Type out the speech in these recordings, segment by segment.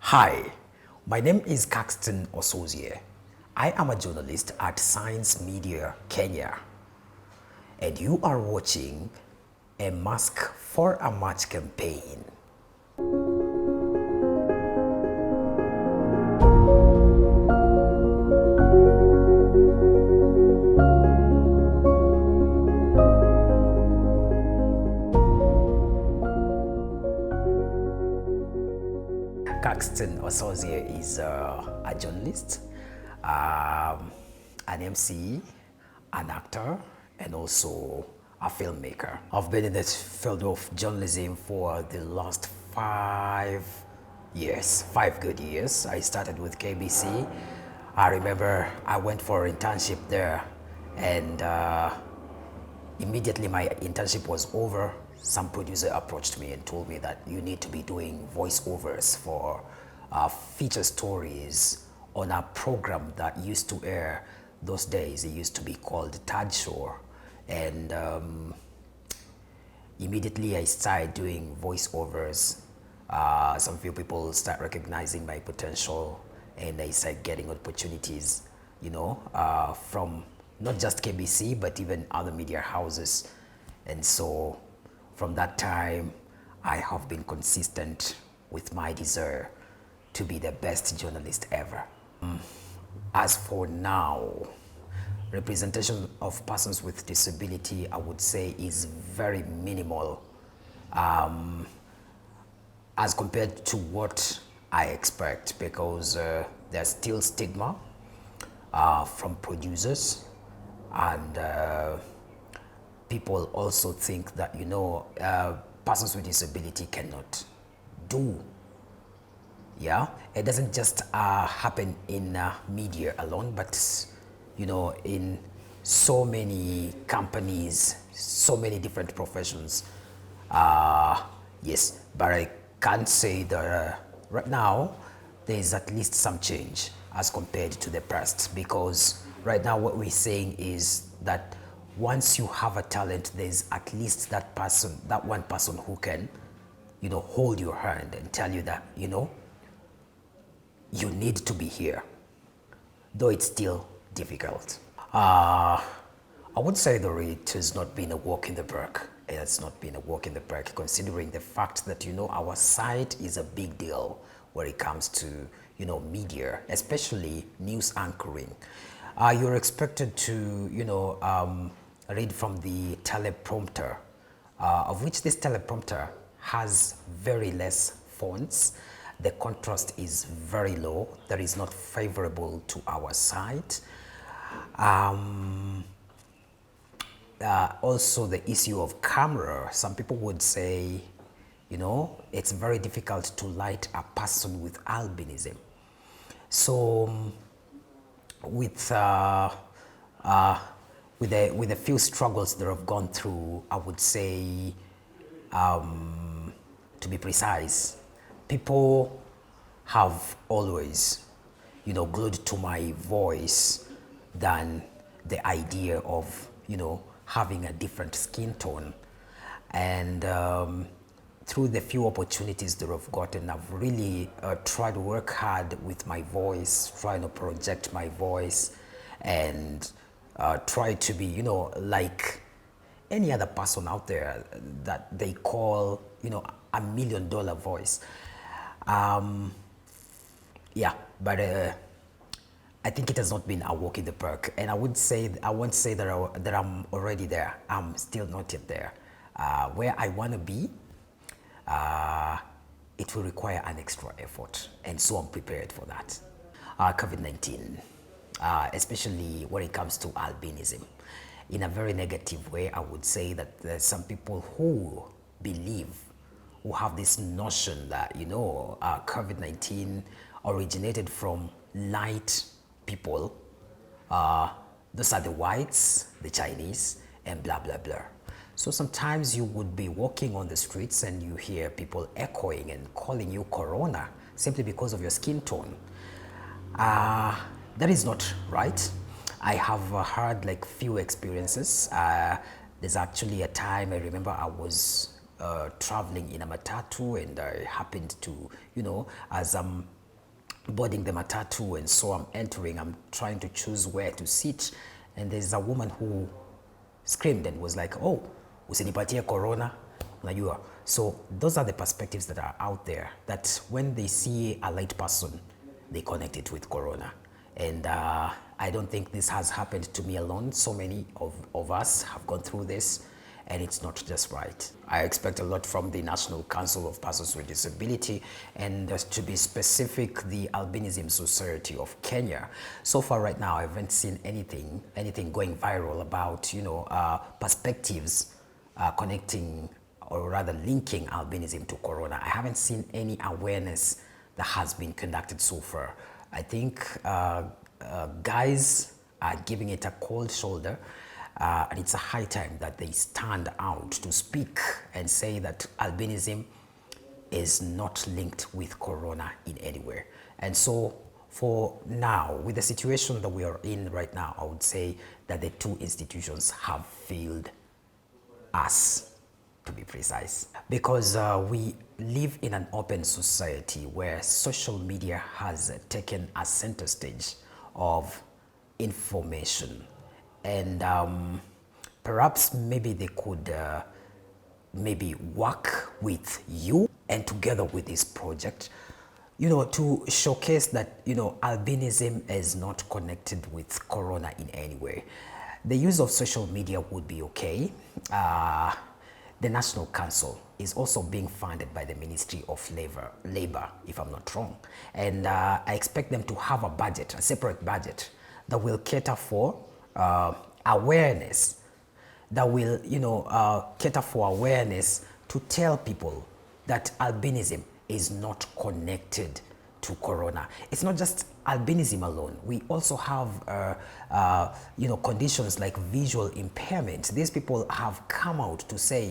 Hi, my name is Caxton Osozie. I am a journalist at Science Media Kenya, and you are watching a Mask for a Match campaign. Caxton Osozie is a journalist, an MC, an actor, and also a filmmaker. I've been in this field of journalism for the last 5 years, 5 good years. I started with KBC. I remember I went for an internship there, and immediately my internship was over, some producer approached me and told me that you need to be doing voiceovers for feature stories on a program that used to air those days. It used to be called Third Shore. And immediately I started doing voiceovers. Some few people start recognizing my potential, and I started getting opportunities, from not just KBC, but even other media houses. And so from that time, I have been consistent with my desire to be the best journalist ever. As for now, representation of persons with disability, I would say, is very minimal as compared to what I expect, because there's still stigma from producers, and people also think that persons with disability cannot do. It doesn't just happen in media alone, but in so many companies, so many different professions. Yes, but I can't say that right now there's at least some change as compared to the past, because right now what we're saying is that once you have a talent, there's at least that person, that one person who can, hold your hand and tell you that, you need to be here, though it's still difficult. I would say that it has not been a walk in the park. It has not been a walk in the park, considering the fact that, our site is a big deal when it comes to, media, especially news anchoring. You're expected to, read from the teleprompter, of which this teleprompter has very less fonts. The contrast is very low. That is not favorable to our site. Also, the issue of camera. Some people would say, it's very difficult to light a person with albinism. So, with a few struggles that I've gone through, I would say, to be precise, people have always, glued to my voice than the idea of, having a different skin tone. And through the few opportunities that I've gotten, I've really tried to work hard with my voice, trying to project my voice, and try to be, like any other person out there that they call, $1 million voice. But I think it has not been a walk in the park, and I won't say that I'm already there. I'm still not yet there. Where I want to be, it will require an extra effort, and so I'm prepared for that. COVID-19, especially when it comes to albinism, in a very negative way, I would say that there's some people who have this notion that, COVID-19 originated from light people. Those are the whites, the Chinese, and blah, blah, blah. So sometimes you would be walking on the streets and you hear people echoing and calling you Corona simply because of your skin tone. That is not right. I have had like few experiences. There's actually a time I remember I was traveling in a matatu, and I happened to, as I'm boarding the matatu, and so I'm entering, I'm trying to choose where to sit, and there's a woman who screamed and was like, oh, usinipatie corona, unajua. So those are the perspectives that are out there, that when they see a light person, they connect it with corona. And I don't think this has happened to me alone. So many of us have gone through this, and it's not just right. I expect a lot from the National Council of Persons with Disability, and to be specific, the Albinism Society of Kenya. So far right now, I haven't seen anything going viral about, perspectives connecting, or rather linking albinism to corona. I haven't seen any awareness that has been conducted so far. I think guys are giving it a cold shoulder, and it's a high time that they stand out to speak and say that albinism is not linked with corona in any way. And so for now, with the situation that we are in right now, I would say that the two institutions have failed us, to be precise, because we live in an open society where social media has taken a center stage of information, and perhaps maybe they could maybe work with you and together with this project, to showcase that, albinism is not connected with corona in any way. The use of social media would be okay. The National Council is also being funded by the Ministry of Labor, if I'm not wrong. And I expect them to have a budget, a separate budget, that will cater for awareness, that will, cater for awareness to tell people that albinism is not connected to corona. It's not just albinism alone. We also have, conditions like visual impairment. These people have come out to say,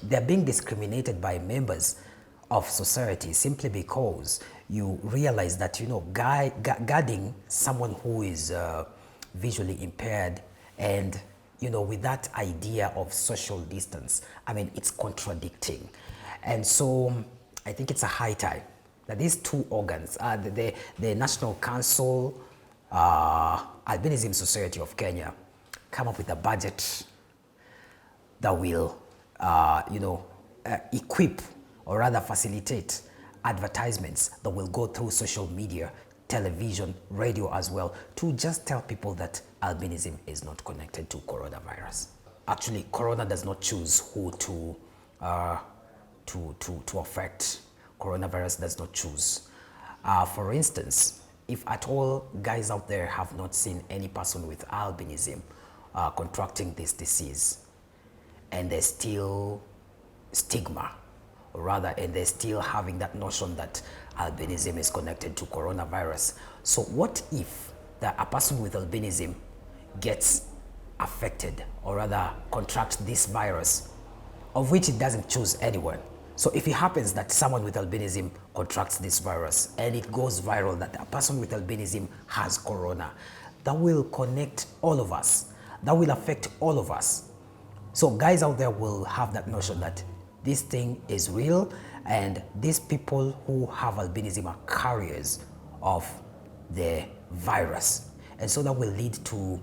they're being discriminated by members of society simply because you realize that, guarding someone who is visually impaired, and, with that idea of social distance, I mean, it's contradicting. And so I think it's a high time that these two organs, the National Council, Albinism Society of Kenya, come up with a budget that will, equip, or rather facilitate, advertisements that will go through social media, television, radio as well, to just tell people that albinism is not connected to coronavirus. Actually, corona does not choose who to affect. Coronavirus does not choose. For instance, if at all guys out there have not seen any person with albinism contracting this disease, and there's still stigma, or rather, and they're still having that notion that albinism is connected to coronavirus. So what if a person with albinism gets affected, or rather contracts this virus, of which it doesn't choose anyone? So if it happens that someone with albinism contracts this virus and it goes viral that a person with albinism has corona, that will connect all of us. That will affect all of us. So guys out there will have that notion that this thing is real, and these people who have albinism are carriers of the virus. And so that will lead to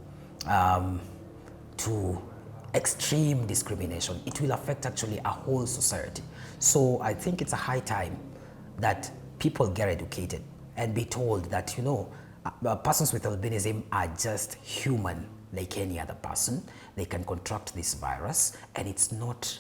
extreme discrimination. It will affect actually a whole society. So I think it's a high time that people get educated and be told that, persons with albinism are just human like any other person. They can contract this virus, and it's not,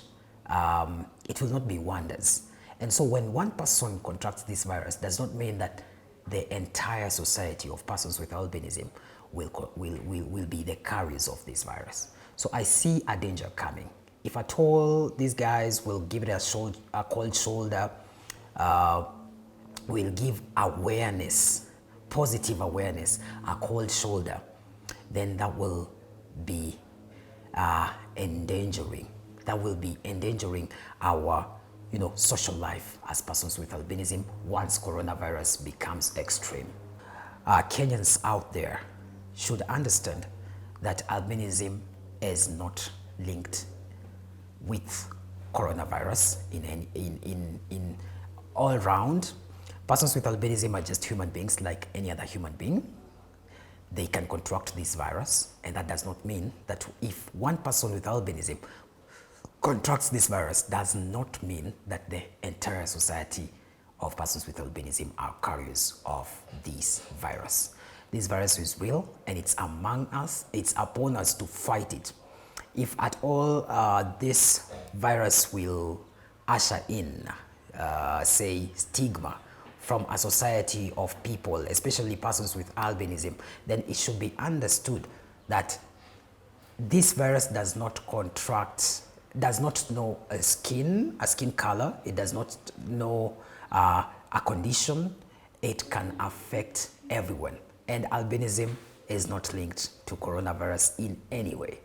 it will not be wonders. And so when one person contracts this virus, does not mean that the entire society of persons with albinism will be the carriers of this virus. So I see a danger coming. If at all these guys will give it a cold shoulder, will give awareness, positive awareness, a cold shoulder, then that will be endangering. That will be endangering our, social life as persons with albinism once coronavirus becomes extreme. Kenyans out there should understand that albinism is not linked with coronavirus in all round. Persons with albinism are just human beings like any other human being. They can contract this virus, and that does not mean that if one person with albinism contracts this virus, does not mean that the entire society of persons with albinism are carriers of this virus. This virus is real, and it's among us. It's upon us to fight it. If at all this virus will usher in, say, stigma from a society of people, especially persons with albinism, then it should be understood that this virus does not know a skin color. It does not know a condition. It can affect everyone. And albinism is not linked to coronavirus in any way.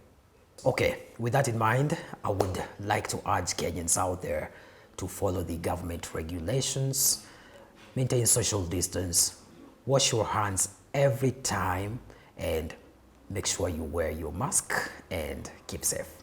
Okay, with that in mind, I would like to urge Kenyans out there to follow the government regulations, maintain social distance, wash your hands every time, and make sure you wear your mask and keep safe.